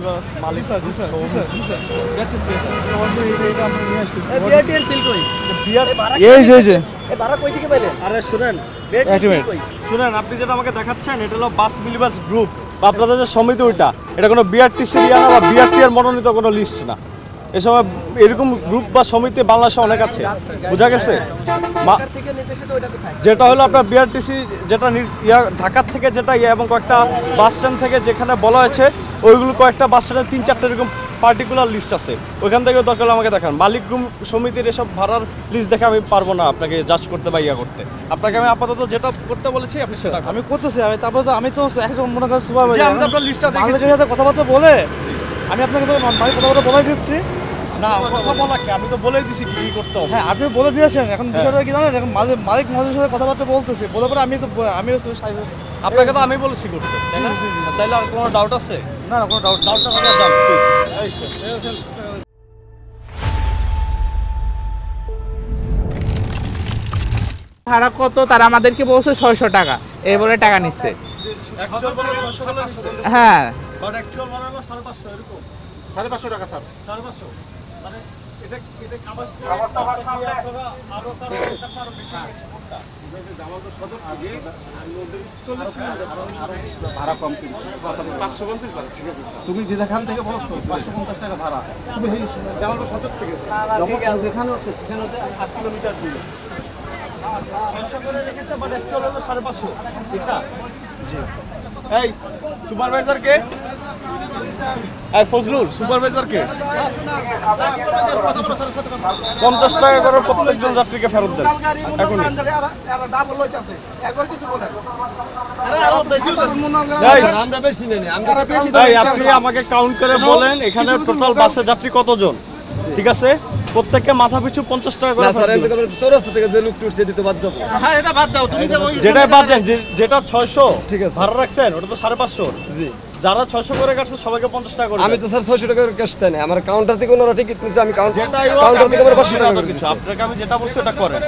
বাস মালিক। জি sir এটা আমরা নিয়ে আসছি। বিআরটি এর সিল কই? এই যে এই ভাড়া কই থেকে পেলেন? আরে শুনেন, শুনেন, আপনি যেটা আমাকে দেখাচ্ছেন এটা হলো বাস মিলিবাস গ্রুপ বা আপনাদের যে সমিতি ওইটা, এটা কোনো বিআরটিসি না বা বিআরটি এর মনোনীত কোনো লিস্ট না। এ সময় এরকম গ্রুপ বা সমিতি বাংলাদেশে অনেক আছে, বোঝা গেছে? যেটা হলো আপনার বিআরটিসি, যেটা ঢাকার থেকে যেটা এবং কয়েকটা বাস স্ট্যান্ড থেকে যেখানে বলা হয়েছে, ওইগুলো কয়েকটা বাস স্ট্যান্ডে 3-4টা এরকম পার্টিকুলার লিস্ট আছে, ওইখান থেকে দরকার হলে আমাকে দেখান। মালিক গ্রুপ সমিতির এসব ভাড়ার লিস্ট দেখে আমি পারবো না আপনাকে জাজ করতে বা ইয়া করতে। আপনাকে আমি আপাতত যেটা করতে বলেছি আপনি সেটা আমি করতেছি। তারপর আমি তো এখন মনে করেন সুপারভাইজার, আমি তো আপনার লিস্টটা দেখেছি। মালিকের সাথে কথাবার্তা বলে আমি আপনাকে তো মালিক কথাবার্তা বলে দিচ্ছি। না, কথা বলা কি, আমি তো বলেই দিছি কি করতে হবে। হ্যাঁ, আপনি বলে দিয়েছেন। এখন বিষয়টা কি জানেন, এখন মালিক মালিকের সাথে কথাবার্তা বলতেছি, বলে পরে আমি আপনাকে তো আমি বলেছি করতে, তাই না? তাইলে আর কোনো ডাউট আছে? না কোনো ডাউটটা থাকলে যান প্লিজ। ভাড়া কত তারা আমাদেরকে বলছে 600 টাকা, এই বলে টাকা নিচ্ছে। হ্যাঁ, 550 টাকা স্যার। ভাড়া কম কিন্তু 550 ঠিক আছে। তুমি যেখান থেকে বলছো 550 টাকা ভাড়া, তুমি জামালপুর সদর থেকে যেখানে হচ্ছে সেখানে হচ্ছে 8 কিলোমিটার দূরে। 600 করে রেখেছে, বাট অ্যাকচুয়াল হলো 550, ঠিক না? জি। এই সুপারভাইজার কে? এই ফজলুল, সুপারভাইজার কে? 50 টাকা করে প্রত্যেকজন যাত্রীকে ফেরত দেন এখন। আপনি আমাকে কাউন্ট করে বলেন এখানে টোটাল বাসে যাত্রী কতজন, ঠিক আছে? প্রত্যেককে মাথা পিছু 50 টাকা করে। চৌরাস্তা থেকে যে লোকটি উঠছে দিতে বাদ যাবো। হ্যাঁ, এটা বাদ দাও, তুমি যেটা বাদ দেন, যেটা 600 ঠিক আছে ভাড়া রাখছেন, ওটা তো 550। জি, যারা 600 করে কাটছে সবাইকে 50 টাকা করে। আমি তো স্যার 600 টাকা ক্যাশ দেয় না, আমার কাউন্টার থেকে ওনারা টিকিট নিচ্ছে, আমি যেটাই হোক, কাউন্টার থেকে আমার 500 টাকা আপনাকে আমি যেটা বলছি ওটা করেন।